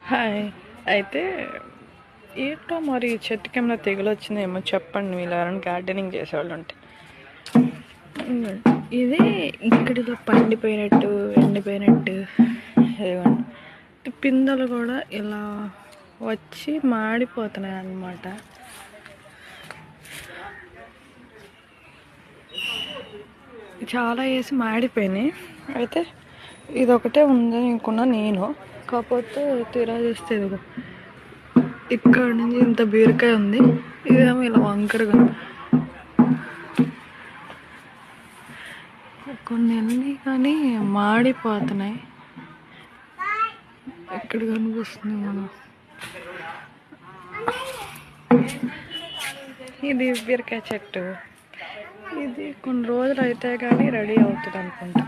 Hi. అయితే ఏంటో మరి చెట్టుకేమైనా తెగులు వచ్చిందేమో చెప్పండి, మీరు ఎవరైనా గార్డెనింగ్ చేసేవాళ్ళు ఉంటే. ఇది ఇక్కడ ఇలా పండిపోయినట్టు ఎండిపోయినట్టు ఇదిగోండి, పిందెలు కూడా ఇలా వచ్చి మాడిపోతున్నాయి అన్నమాట. చాలా వేసి మాడిపోయినాయి. అయితే ఇదొకటే ఉందని అనుకున్నా నేను. కాకపోతే తీరా చూస్తే ఇదిగో ఇక్కడ నుంచి ఇంత బీరకాయ ఉంది, ఇదేమో ఇలా వంకరగా. కొన్ని అన్నీ కానీ మాడిపోతున్నాయి. ఇక్కడ కనిపిస్తుంది మనం. ఇది బీరకాయ చెట్టు. ఇది కొన్ని రోజులు అయితే కానీ రెడీ అవుతుంది అనుకుంటా.